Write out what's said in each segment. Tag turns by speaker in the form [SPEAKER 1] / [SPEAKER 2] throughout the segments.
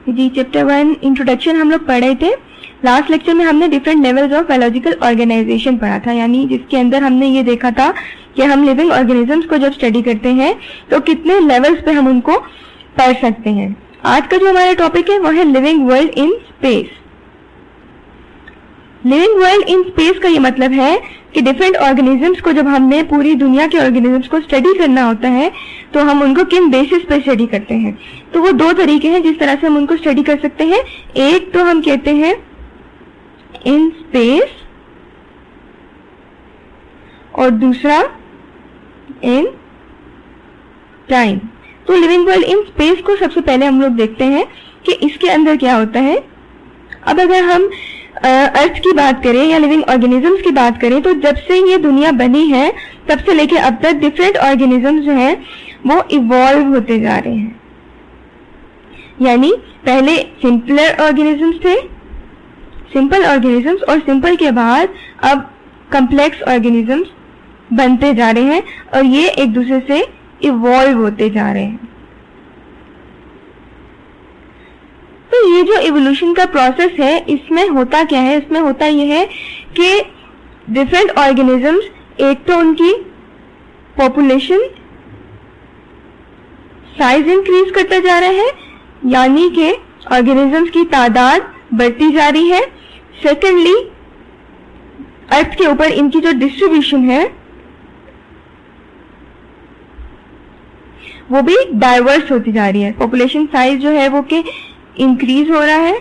[SPEAKER 1] जी chapter 1 introduction हम लोग पढ़ रहे थे। लास्ट लेक्चर में हमने different levels of biological organisation पढ़ा था, यानी जिसके अंदर हमने ये देखा था कि हम लिविंग ऑर्गेनिजम्स को जब स्टडी करते हैं तो कितने लेवल्स पे हम उनको पढ़ सकते हैं। आज का जो हमारा टॉपिक है वो है living world in space. Living world in space का ये मतलब है कि डिफरेंट ऑर्गेनिजम्स को जब हमने पूरी दुनिया के ऑर्गेनिजम्स को स्टडी करना होता है तो हम उनको किन बेसिस पे स्टडी करते हैं। तो वो दो तरीके हैं जिस तरह से हम उनको स्टडी कर सकते हैं। एक तो हम कहते हैं इन स्पेस और दूसरा इन टाइम। तो लिविंग वर्ल्ड इन स्पेस को सबसे पहले हम लोग देखते हैं कि इसके अंदर क्या होता है। अब अगर हम अर्थ की बात करें या लिविंग ऑर्गेनिजम्स की बात करें तो जब से ये दुनिया बनी है तब से लेकर अब तक डिफरेंट ऑर्गेनिजम्स जो हैं वो इवॉल्व होते जा रहे हैं। यानी पहले सिंपलर ऑर्गेनिजम्स थे, सिंपल ऑर्गेनिजम्स, और सिंपल के बाद अब कॉम्प्लेक्स ऑर्गेनिजम्स बनते जा रहे हैं और ये एक दूसरे से इवॉल्व होते जा रहे हैं। तो ये जो इवोल्यूशन का प्रोसेस है इसमें होता क्या है, इसमें होता यह है कि डिफरेंट ऑर्गेनिजम्स एक तो उनकी पॉपुलेशन साइज इंक्रीज करता जा रहा है, यानी कि ऑर्गेनिजम्स की तादाद बढ़ती जा रही है। सेकेंडली अर्थ के ऊपर इनकी जो डिस्ट्रीब्यूशन है वो भी डाइवर्स होती जा रही है। पॉपुलेशन साइज जो है वो के इंक्रीज हो रहा है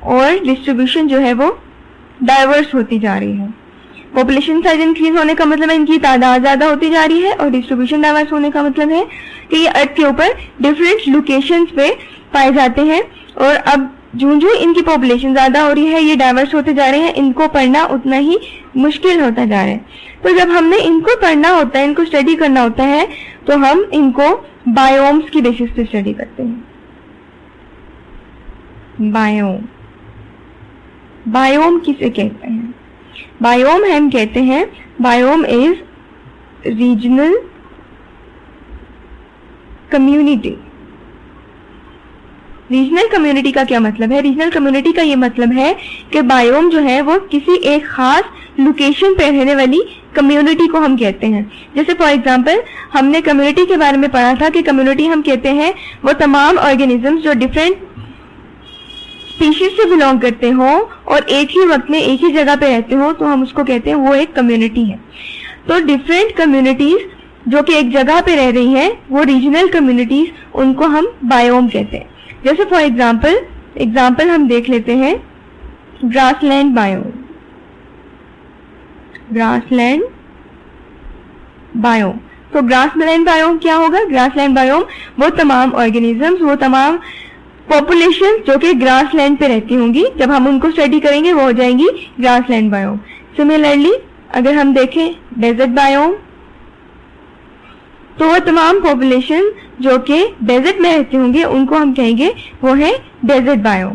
[SPEAKER 1] और डिस्ट्रीब्यूशन जो है वो डाइवर्स होती जा रही है। पॉपुलेशन साइज इंक्रीज होने का मतलब है इनकी तादाद ज्यादा होती जा रही है और डिस्ट्रीब्यूशन डाइवर्स होने का मतलब है कि ये अर्थ के ऊपर डिफरेंट लोकेशंस पे पाए जाते हैं और अब जो इनकी पॉपुलेशन ज्यादा हो रही है ये डाइवर्स होते जा रहे हैं, इनको पढ़ना उतना ही मुश्किल होता जा रहा है। तो जब हमने इनको पढ़ना होता है, इनको स्टडी करना होता है तो हम इनको बायोम्स की बेसिस पे स्टडी करते हैं। बायोम किसे कहते हैं? बायोम हम कहते हैं biome is regional community. Regional community का क्या मतलब है? रीजनल कम्युनिटी का ये मतलब है कि बायोम जो है वो किसी एक खास लोकेशन पे रहने वाली कम्युनिटी को हम कहते हैं। जैसे फॉर एग्जांपल हमने कम्युनिटी के बारे में पढ़ा था कि कम्युनिटी हम कहते हैं वो तमाम ऑर्गेनिजम्स जो डिफरेंट स्पीशीज से बिलोंग करते हो और एक ही वक्त में एक ही जगह पे रहते हो तो हम उसको कहते हैं वो एक कम्युनिटी है। तो डिफरेंट कम्युनिटीज जो कि एक जगह पे रह रही हैं वो रीजनल कम्युनिटीज, उनको हम बायोम कहते हैं। जैसे फॉर एग्जाम्पल हम देख लेते हैं ग्रासलैंड बायोम। ग्रासलैंड बायोम, तो ग्रासलैंड बायोम क्या होगा? ग्रासलैंड बायोम वो तमाम ऑर्गेनिजम्स, वो तमाम पॉपुलेशन जो कि ग्रासलैंड पे रहती होंगी, जब हम उनको स्टडी करेंगे वो हो जाएंगी ग्रासलैंड बायोम। सिमिलरली अगर हम देखें डेजर्ट बायोम तो वो तमाम पॉपुलेशन जो कि डेजर्ट में रहते होंगे उनको हम कहेंगे वो है डेजर्ट बायोम।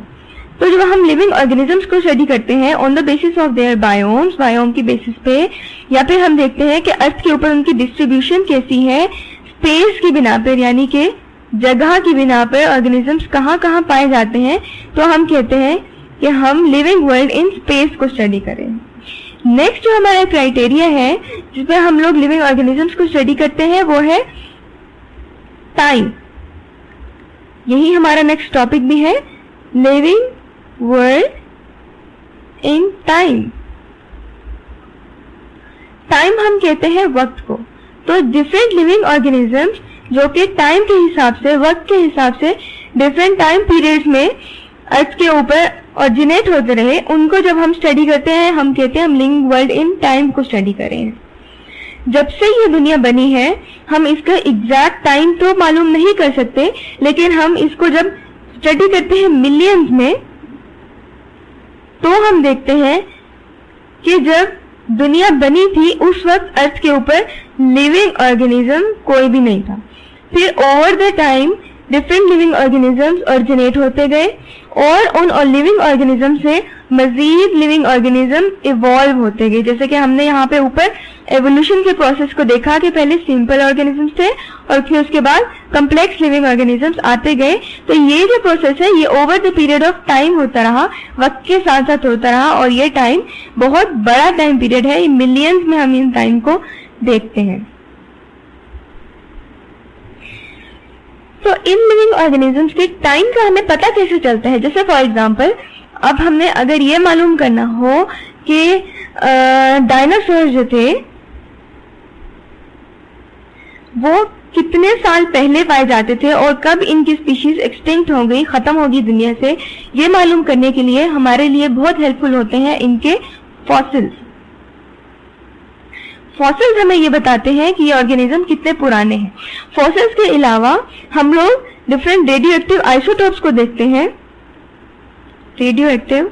[SPEAKER 1] तो जब हम लिविंग ऑर्गेनिजम्स को स्टडी करते हैं on the basis of their biomes, biome की बेसिस पे, या फिर हम देखते हैं कि अर्थ के ऊपर उनकी डिस्ट्रीब्यूशन कैसी है स्पेस की बिना पर, यानी कि जगह की बिना पर ऑर्गेनिजम्स कहाँ कहाँ पाए जाते हैं, तो हम कहते हैं कि हम लिविंग वर्ल्ड इन स्पेस को स्टडी करें। नेक्स्ट जो हमारा क्राइटेरिया है जिसमें हम लोग लिविंग ऑर्गेनिजम्स को स्टडी करते हैं वो है टाइम। यही हमारा नेक्स्ट टॉपिक भी है, living world in time. Time हम कहते हैं वक्त को। तो डिफरेंट लिविंग ऑर्गेनिजम्स जो कि टाइम के हिसाब से, वक्त के हिसाब से डिफरेंट टाइम पीरियड्स में अर्थ के ऊपर ऑरिजिनेट होते रहे, उनको जब हम स्टडी करते हैं हम कहते हैं हम लिविंग वर्ल्ड इन टाइम को स्टडी कर रहे हैं। जब से ये दुनिया बनी है हम इसका एग्जैक्ट टाइम तो मालूम नहीं कर सकते, लेकिन हम इसको जब स्टडी करते हैं मिलियंस में तो हम देखते हैं कि जब दुनिया बनी थी उस वक्त अर्थ के ऊपर लिविंग ऑर्गेनिज्म कोई भी नहीं था। फिर over the time different living organisms originate होते गए और उन लिविंग ऑर्गेनिज्म से मजीद लिविंग ऑर्गेनिज्म इवॉल्व होते गए। जैसे कि हमने यहाँ पे ऊपर एवोल्यूशन के प्रोसेस को देखा कि पहले सिंपल ऑर्गेनिजम्स थे और फिर उसके बाद कम्प्लेक्स लिविंग ऑर्गेनिजम्स आते गए। तो ये जो प्रोसेस है ये over the period of time होता रहा, वक्त के साथ साथ होता रहा और ये टाइम बहुत बड़ा टाइम पीरियड है, मिलियंस में हम इन टाइम को देखते हैं। तो इन लिविंग ऑर्गेनिजम्स के टाइम का हमें पता कैसे चलता है? जैसे फॉर एग्जांपल अब हमने अगर ये मालूम करना हो कि डायनासोर जो थे वो कितने साल पहले पाए जाते थे और कब इनकी स्पीशीज एक्सटिंक्ट हो गई, खत्म होगी दुनिया से, ये मालूम करने के लिए हमारे लिए बहुत हेल्पफुल होते हैं इनके फॉसिल्स। फॉसिल्स हमें ये बताते हैं कि ये ऑर्गेनिज्म कितने पुराने हैं। फॉसिल्स के अलावा हम लोग डिफरेंट रेडियो एक्टिव आइसोटोप्स को देखते हैं। रेडियो एक्टिव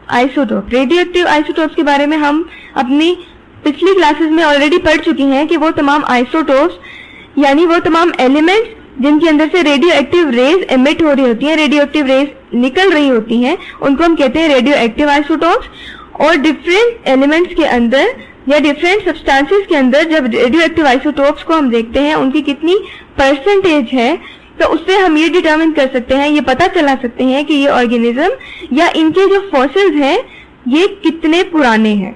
[SPEAKER 1] आइसोटोप्स के बारे में हम अपनी पिछली क्लासेस में ऑलरेडी पढ़ चुके हैं कि वो तमाम आइसोटोप्स यानी वो तमाम एलिमेंट्स जिनके अंदर से रेडियो एक्टिव रेज एमिट हो रही होती हैं, रेडियो एक्टिव रेज निकल रही होती हैं, उनको हम कहते हैं रेडियो एक्टिव आइसोटोप्स। और डिफरेंट एलिमेंट्स के अंदर या डिफरेंट सब्सटेंसेस के अंदर जब रेडियो एक्टिव आइसोटोप्स को हम देखते हैं उनकी कितनी परसेंटेज है, तो उससे हम ये डिटरमिन कर सकते हैं, ये पता चला सकते हैं कि ये ऑर्गेनिज्म या इनके जो फॉसिल्स हैं ये कितने पुराने हैं।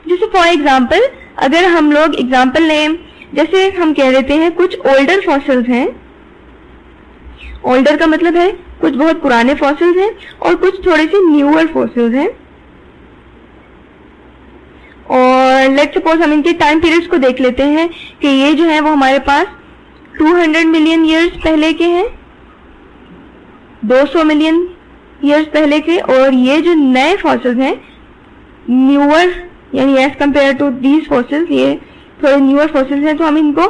[SPEAKER 1] जैसे फॉर एग्जाम्पल अगर हम लोग एग्जाम्पल लें, जैसे हम कह देते हैं कुछ ओल्डर फॉसिल्स हैं। ओल्डर का मतलब है कुछ बहुत पुराने फॉसिल्स हैं और कुछ थोड़े से न्यूअर फॉसिल्स हैं। और लेट्स सपोज हम इनके टाइम पीरियड्स को देख लेते हैं कि ये जो है वो हमारे पास 200 मिलियन ईयर्स पहले के हैं, 200 मिलियन ईयर्स पहले के, और ये जो नए फॉसिल्स हैं न्यूअर यानी age compare to these fossils ये थोड़े न्यूअर फॉसिल्स हैं, तो हम इनको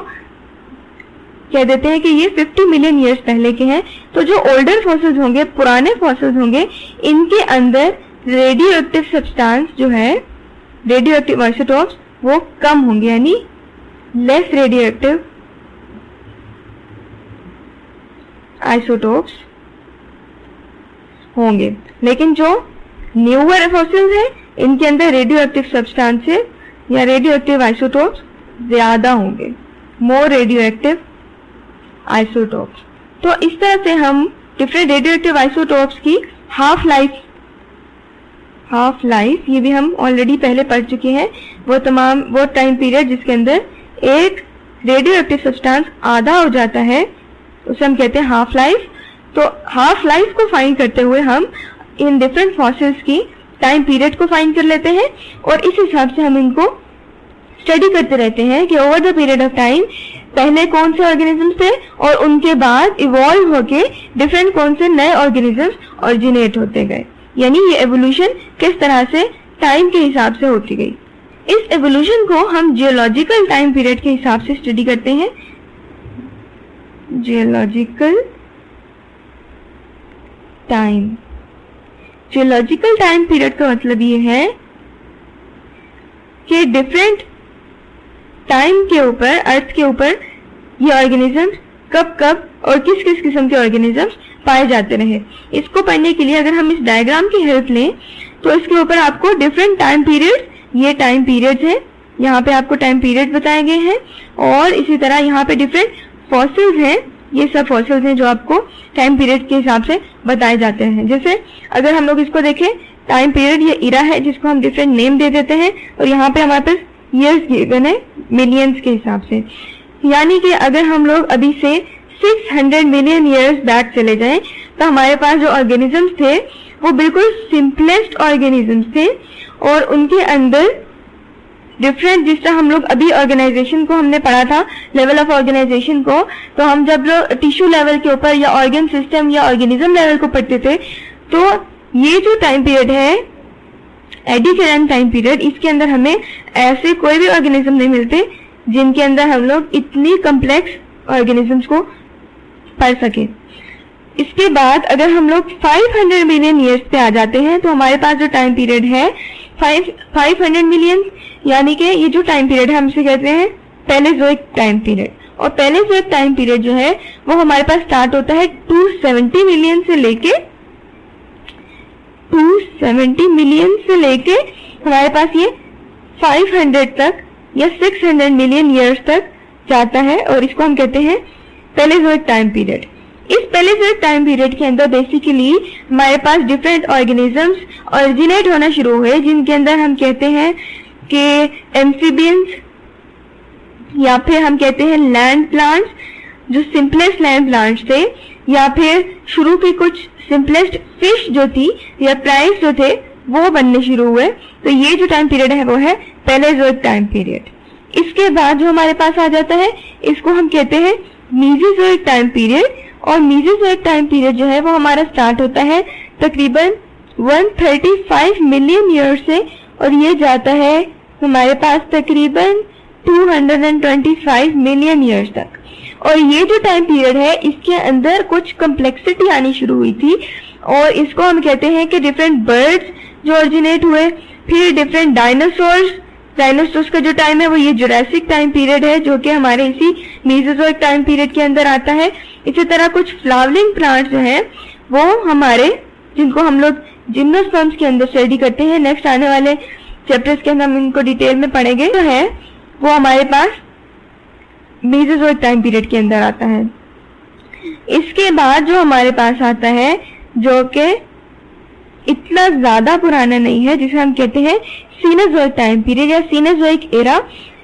[SPEAKER 1] कह देते हैं कि ये 50 मिलियन ईयर्स पहले के हैं। तो जो ओल्डर फॉसिल्स होंगे, पुराने फॉसिल्स होंगे, इनके अंदर रेडियो एक्टिव सब्सटेंस जो है, रेडियो एक्टिव आइसोटोप्स, वो कम होंगे यानी लेस रेडियो एक्टिव आइसोटोप्स होंगे। लेकिन जो न्यूअर फॉसिल्स हैं इनके अंदर रेडियो एक्टिव सब्सटेंसेस या रेडियो एक्टिव आइसोटोप्स ज्यादा होंगे, मोर रेडियो एक्टिव आइसोटोप्स। तो इस तरह से हम डिफरेंट रेडियो एक्टिव आइसोटोप्स की हाफ लाइफ ये भी हम ऑलरेडी पहले पढ़ चुके हैं। वो टाइम पीरियड जिसके अंदर एक रेडियो एक्टिव सब्सटेंस आधा हो जाता है उसे हम कहते हैं हाफ लाइफ। तो हाफ लाइफ को फाइंड करते हुए हम इन डिफरेंट फॉसिल्स की टाइम पीरियड को फाइंड कर लेते हैं और इस हिसाब से हम इनको स्टडी करते रहते हैं कि over the period of time पहले कौन से ऑर्गेनिजम्स थे और उनके बाद इवॉल्व होके डिफरेंट कौन से नए ऑर्गेनिजम्स ओरिजिनेट होते गए, यानी ये एवोल्यूशन किस तरह से टाइम के हिसाब से होती गई। इस एवोल्यूशन को हम जियोलॉजिकल टाइम पीरियड के हिसाब से स्टडी करते हैं। जियोलॉजिकल टाइम पीरियड का मतलब ये है कि डिफरेंट टाइम के ऊपर, अर्थ के ऊपर ये ऑर्गेनिजम्स कब और किस किस किस्म के ऑर्गेनिजम्स पाए जाते रहे। इसको पढ़ने के लिए अगर हम इस डायग्राम की हेल्प लें तो इसके ऊपर आपको डिफरेंट टाइम पीरियड, ये टाइम पीरियड्स है, यहाँ पे आपको टाइम पीरियड बताए गए हैं और इसी तरह यहाँ पे डिफरेंट फॉसिल्स हैं, ये सब फॉसिल्स हैं जो आपको टाइम पीरियड के हिसाब से बताए जाते हैं। जैसे अगर हम लोग इसको देखें, टाइम पीरियड ये इरा है जिसको हम डिफरेंट नेम दे देते हैं और यहाँ पे हमारे पास ईयर्स गिवन है मिलियंस के हिसाब से। यानी कि अगर हम लोग अभी से 600 मिलियन ईयर्स बैक चले जाएं तो हमारे पास जो ऑर्गेनिजम्स थे वो बिल्कुल सिंपलेस्ट ऑर्गेनिजम्स थे और उनके अंदर डिफरेंट, जिस तरह हम लोग अभी ऑर्गेनाइजेशन को हमने पढ़ा था, लेवल ऑफ ऑर्गेनाइजेशन को, तो हम जब लोग टिश्यू लेवल के ऊपर या ऑर्गन सिस्टम या ऑर्गेनिज्म लेवल को पढ़ते थे, तो ये जो टाइम पीरियड है एडिकरेंट टाइम पीरियड, इसके अंदर हमें ऐसे कोई भी ऑर्गेनिज्म नहीं मिलते जिनके अंदर हम लोग इतनी कम्प्लेक्स ऑर्गेनिजम्स को पढ़ सके। इसके बाद अगर हम लोग 500 मिलियन ईयर्स पे आ जाते हैं तो हमारे पास जो टाइम पीरियड है 500 मिलियन, यानी कि ये जो टाइम पीरियड है हम इसे कहते हैं पैलेजोइक टाइम पीरियड। और पैलेजोइक टाइम पीरियड जो है वो हमारे पास स्टार्ट होता है 270 मिलियन से लेके हमारे पास ये 500 तक या 600 मिलियन ईयर्स तक जाता है, और इसको हम कहते हैं पैलेजोइक टाइम पीरियड। इस पैलेजोइक टाइम पीरियड के अंदर बेसिकली हमारे पास डिफरेंट ऑर्गेनिजम्स ओरिजिनेट होना शुरू हुए, जिनके अंदर हम कहते हैं कि एम्फीबियंस, या फिर हम कहते हैं लैंड प्लांट्स, जो सिंपलेस्ट लैंड प्लांट्स थे, या फिर शुरू के कुछ सिंपलेस्ट फिश जो थी या प्राइस जो थे वो बनने शुरू हुए। तो ये जो टाइम पीरियड है वो है पैलेजोइक टाइम पीरियड। इसके बाद जो हमारे पास आ जाता है इसको हम कहते हैं मीज़ोजोइक टाइम पीरियड। और मीज़ोजोइक टाइम पीरियड जो है वो हमारा स्टार्ट होता है तकरीबन 135 मिलियन ईयर से, और ये जाता है हमारे पास तकरीबन 225 मिलियन ईयर्स तक। और ये जो टाइम पीरियड है इसके अंदर कुछ कम्प्लेक्सिटी आनी शुरू हुई थी, और इसको हम कहते हैं कि डिफरेंट बर्ड्स जो ओरिजिनेट हुए, फिर डिफरेंट डायनासोर्स का जो टाइम है वो ये जुरासिक टाइम पीरियड है, जो कि हमारे इसी मीज़ोजोइक टाइम पीरियड के अंदर आता है। इसी तरह कुछ फ्लावरिंग प्लांट्स जो हैं वो हमारे, जिनको हम लोग जिम्नोस्पर्म्स के अंदर स्टडी करते हैं, नेक्स्ट आने वाले चैप्टर्स के अंदर हम इनको डिटेल में पढ़ेंगे, जो है वो हमारे पास मीज़ोजोइक टाइम पीरियड के अंदर आता है। इसके बाद जो हमारे पास आता है जो कि इतना ज्यादा पुराना नहीं है, जिसे हम कहते हैं सीनोजोइक टाइम पीरियड या सीनोजोइक एरा।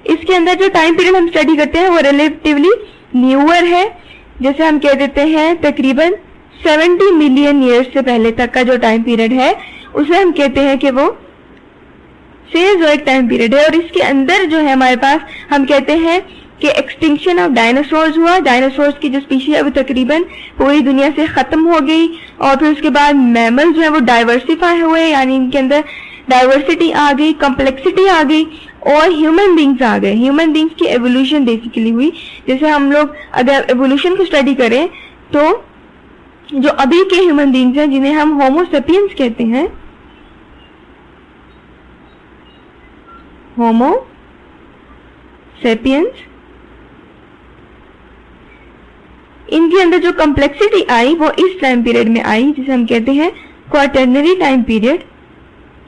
[SPEAKER 1] इसके अंदर जो टाइम पीरियड हम स्टडी करते हैं वो रिलेटिवली न्यूअर है, जैसे हम कह देते हैं तकरीबन 70 मिलियन ईयर्स से पहले तक का जो टाइम पीरियड है उसे हम कहते हैं कि वो सीनोजोइक टाइम पीरियड है। और इसके अंदर जो है हमारे पास हम कहते हैं कि एक्सटिंक्शन ऑफ डायनासोर्स हुआ। डायनासोर्स की जो स्पीशीज है वो तकरीबन पूरी दुनिया से खत्म हो गई, और फिर उसके बाद मैमल जो है वो डाइवर्सिफाई हुए, यानी इनके अंदर डाइवर्सिटी आ गई, कम्प्लेक्सिटी आ गई, और ह्यूमन बींग्स आ गए। ह्यूमन बींग्स की एवोल्यूशन बेसिकली हुई। जैसे हम लोग अगर एवोल्यूशन को स्टडी करें तो जो अभी के ह्यूमन बींग्स हैं जिन्हें हम होमो सेपियंस कहते हैं, होमो सेपियंस, इनके अंदर जो कम्प्लेक्सिटी आई वो इस टाइम पीरियड में आई, जिसे हम कहते हैं क्वाटर्नरी टाइम पीरियड।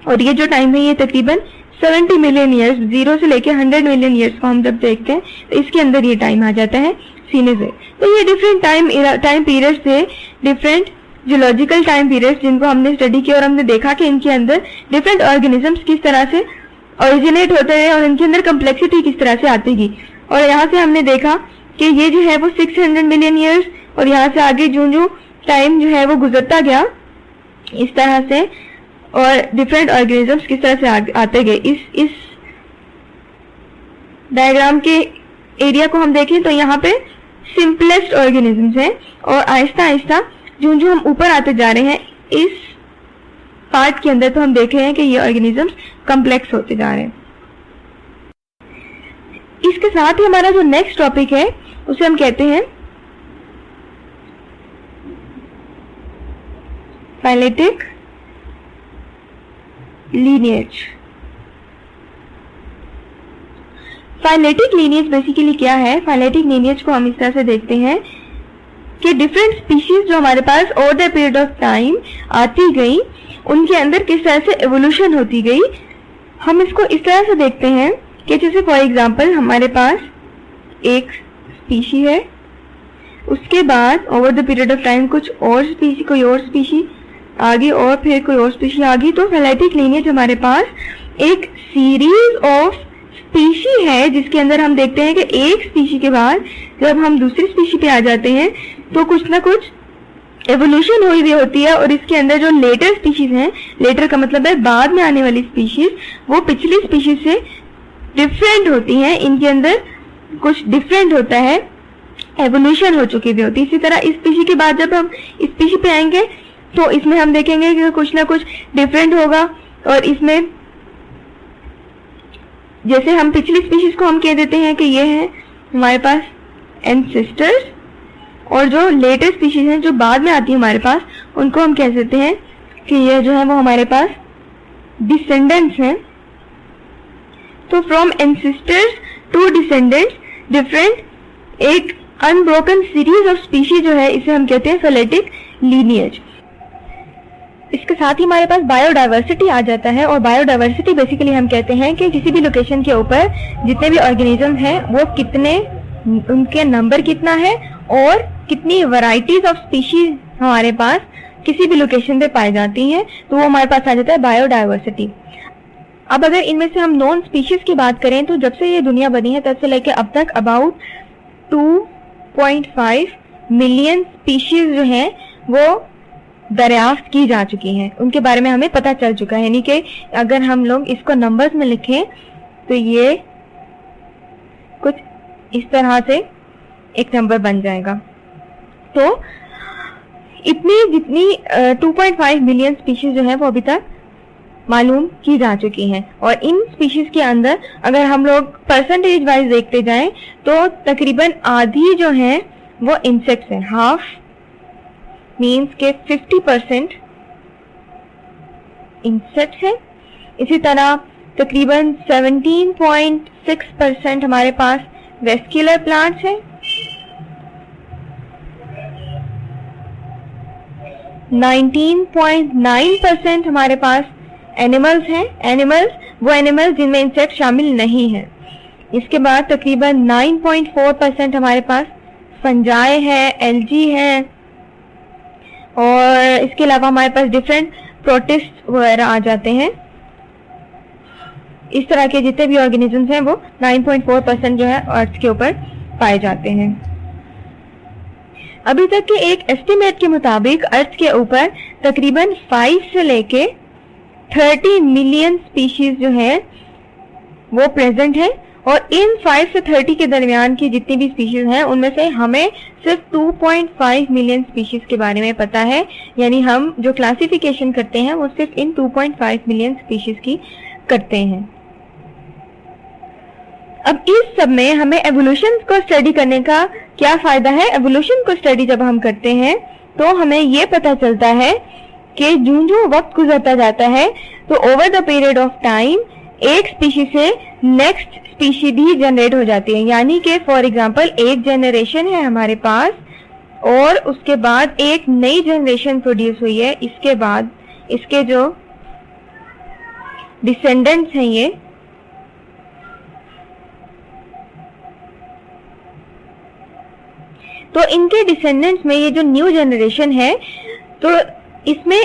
[SPEAKER 1] और ये जो टाइम है ये तकरीबन 70 मिलियन ईयर्स, 0 से लेकर 100 मिलियन ईयर्स को हम जब देखते हैं तो इसके अंदर ये टाइम आ जाता है सीनोजोइक। तो ये डिफरेंट टाइम पीरियड्स थे, डिफरेंट जियोलॉजिकल टाइम पीरियड्स, जिनको हमने स्टडी किया और हमने देखा कि इनके अंदर डिफरेंट ऑर्गेनिजम्स किस तरह से ओरिजिनेट होते हैं और इनके अंदर कम्प्लेक्सिटी किस तरह से आती गई। और यहाँ से हमने देखा कि ये जो है वो 600 मिलियन ईयर्स, और यहाँ से आगे जो टाइम जो है वो गुजरता गया इस तरह से, और डिफरेंट ऑर्गेनिजम्स किस तरह से आते गए। इस डायग्राम के एरिया को हम देखें तो यहाँ पे सिंपलेस्ट ऑर्गेनिजम्स हैं, और आहिस्ता आहिस्ता जो हम ऊपर आते जा रहे हैं इस पार्ट के अंदर तो हम देख रहे हैं कि ये ऑर्गेनिजम्स कम्प्लेक्स होते जा रहे हैं। इसके साथ ही हमारा जो नेक्स्ट टॉपिक है उसे हम कहते हैं phyletic lineage. Phyletic lineage basically क्या है? फाइलेटिक लीनिएज को हम इस तरह से देखते हैं कि डिफरेंट स्पीशीज जो हमारे पास over the period of time आती गई, उनके अंदर किस तरह से एवोल्यूशन होती गई। हम इसको इस तरह से देखते हैं कि जैसे फॉर एग्जांपल हमारे पास एक स्पीशी है, उसके बाद over the period of time कुछ और स्पीशी, कोई और स्पीशी आ गई, और फिर कोई और स्पीशी आ गई। तो फाइलेटिक लीनिएज हमारे पास एक सीरीज ऑफ स्पीशी है, जिसके अंदर हम देखते हैं कि एक स्पीशी के बाद जब हम दूसरी स्पीशी पे आ जाते हैं तो कुछ ना कुछ एवोल्यूशन हुई भी होती है। और इसके अंदर जो लेटर स्पीशीज हैं, लेटर का मतलब है बाद में आने वाली स्पीशीज, वो पिछली स्पीशीज से डिफरेंट होती हैं, इनके अंदर कुछ डिफरेंट होता है, एवोल्यूशन हो चुकी भी होती है। इसी तरह इस स्पीशी के बाद जब हम इस स्पीशी पे आएंगे तो इसमें हम देखेंगे कि कुछ ना कुछ डिफरेंट होगा। और इसमें जैसे हम पिछली स्पीशीज को हम कह देते हैं कि ये है हमारे पास एंसेस्टर्स, और जो लेटेस्ट स्पीशीज हैं जो बाद में आती है हमारे पास, उनको हम कह सकते हैं कि ये जो है वो हमारे पास डिसेंडेंट्स हैं। तो from ancestors to descendants different एक अनब्रोकन सीरीज ऑफ स्पीशीज जो है, इसे हम कहते हैं फैलेटिक लीनिएज। इसके साथ ही हमारे पास बायोडाइवर्सिटी आ जाता है, और बायोडाइवर्सिटी बेसिकली हम कहते हैं कि किसी भी लोकेशन के ऊपर जितने भी ऑर्गेनिज्म हैं वो कितने, उनके नंबर कितना है और कितनी वैरायटीज ऑफ स्पीशीज हमारे पास किसी भी लोकेशन पे पाई जाती हैं, तो वो हमारे पास आ जाता है बायोडाइवर्सिटी। अब अगर इनमें से हम नॉन स्पीशीज की बात करें तो जब से ये दुनिया बनी है तब से लेकर अब तक अबाउट 2.5 मिलियन स्पीशीज जो हैं वो दरियाफ्त की जा चुकी हैं, उनके बारे में हमें पता चल चुका है। यानी कि अगर हम लोग इसको नंबर्स में लिखें तो ये कुछ इस तरह से एक नंबर बन जाएगा। तो इतनी जितनी 2.5 मिलियन स्पीशीज जो है वो अभी तक मालूम की जा चुकी हैं, और इन स्पीशीज के अंदर अगर हम लोग परसेंटेज वाइज देखते जाएं तो तकरीबन आधी जो है वो इंसेक्ट्स हैं। हाफ मीन्स के 50% इंसेक्ट्स हैं। इसी तरह तकरीबन 17.6% हमारे पास वेस्क्यूलर प्लांट्स हैं, 19.9% हमारे पास एनिमल्स हैं। एनिमल्स वो एनिमल्स जिनमें इंसेक्ट शामिल नहीं है। इसके बाद तकरीबन 9.4% हमारे पास फंजाई है, एल्गी है, और इसके अलावा हमारे पास डिफरेंट प्रोटिस्ट वगैरह आ जाते हैं। इस तरह के जितने भी ऑर्गेनिजम्स हैं वो 9.4% जो है अर्थ के ऊपर पाए जाते हैं। अभी तक के एक एस्टिमेट के मुताबिक अर्थ के ऊपर तकरीबन 5 से लेके 30 मिलियन स्पीशीज जो है वो प्रेजेंट है, और इन 5 से 30 के दरमियान की जितनी भी स्पीशीज हैं उनमें से हमें सिर्फ 2.5 मिलियन स्पीशीज के बारे में पता है। यानी हम जो क्लासिफिकेशन करते हैं वो सिर्फ इन 2.5 मिलियन स्पीशीज की करते हैं। अब इस सब में हमें एवोल्यूशन को स्टडी करने का क्या फायदा है? एवोल्यूशन को स्टडी जब हम करते हैं तो हमें ये पता चलता है कि जो वक्त गुजरता जाता है तो over the period of time एक स्पीशीज से नेक्स्ट स्पीशीज भी जनरेट हो जाती है। यानी कि फॉर एग्जांपल एक जनरेशन है हमारे पास और उसके बाद एक नई जनरेशन प्रोड्यूस हुई है, इसके बाद इसके जो डिसेंडेंट्स हैं ये तो इनके डिसेंडेंट्स में ये जो न्यू जनरेशन है तो इसमें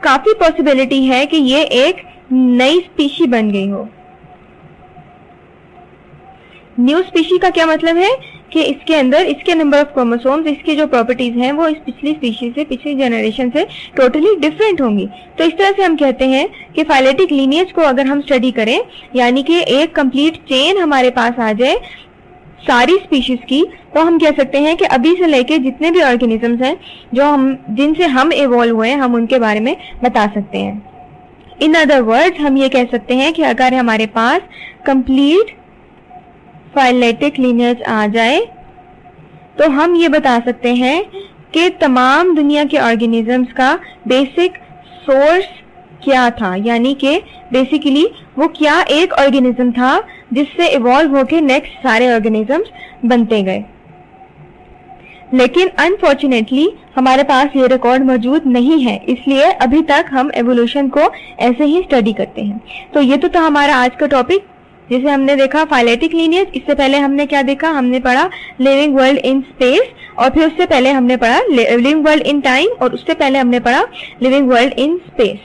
[SPEAKER 1] काफी पॉसिबिलिटी है कि ये एक नई स्पीशी बन गई हो। न्यू स्पीशी का क्या मतलब है कि इसके अंदर इसके नंबर ऑफ क्रोमोसोम्स, इसकी जो प्रॉपर्टीज हैं वो इस पिछली स्पीशी से, पिछली जनरेशन से टोटली डिफरेंट होंगी। तो इस तरह से हम कहते हैं कि फाइलेटिक लीनिएज को अगर हम स्टडी करें यानी कि एक कंप्लीट चेन हमारे पास आ जाए सारी स्पीशीज की, तो हम कह सकते हैं कि अभी से लेके जितने भी ऑर्गेनिजम्स हैं जिनसे हम इवॉल्व हुए हम उनके बारे में बता सकते हैं। इन अदर वर्ड्स हम ये कह सकते हैं कि अगर हमारे पास कंप्लीट फाइलेटिक लीनिएज आ जाए तो हम ये बता सकते हैं कि तमाम दुनिया के ऑर्गेनिजम्स का बेसिक सोर्स क्या था, यानी कि बेसिकली वो क्या एक ऑर्गेनिज्म था जिससे इवॉल्व होके नेक्स्ट सारे ऑर्गेनिजम्स बनते गए। लेकिन अनफॉर्चुनेटली हमारे पास ये रिकॉर्ड मौजूद नहीं है, इसलिए अभी तक हम एवोल्यूशन को ऐसे ही स्टडी करते हैं। तो ये तो था हमारा आज का टॉपिक जिसे हमने देखा फाइलेटिक लीनिएज। इससे पहले हमने क्या देखा? हमने पढ़ा लिविंग वर्ल्ड इन स्पेस, और फिर उससे पहले हमने पढ़ा लिविंग वर्ल्ड इन टाइम, और उससे पहले हमने पढ़ा लिविंग वर्ल्ड इन स्पेस।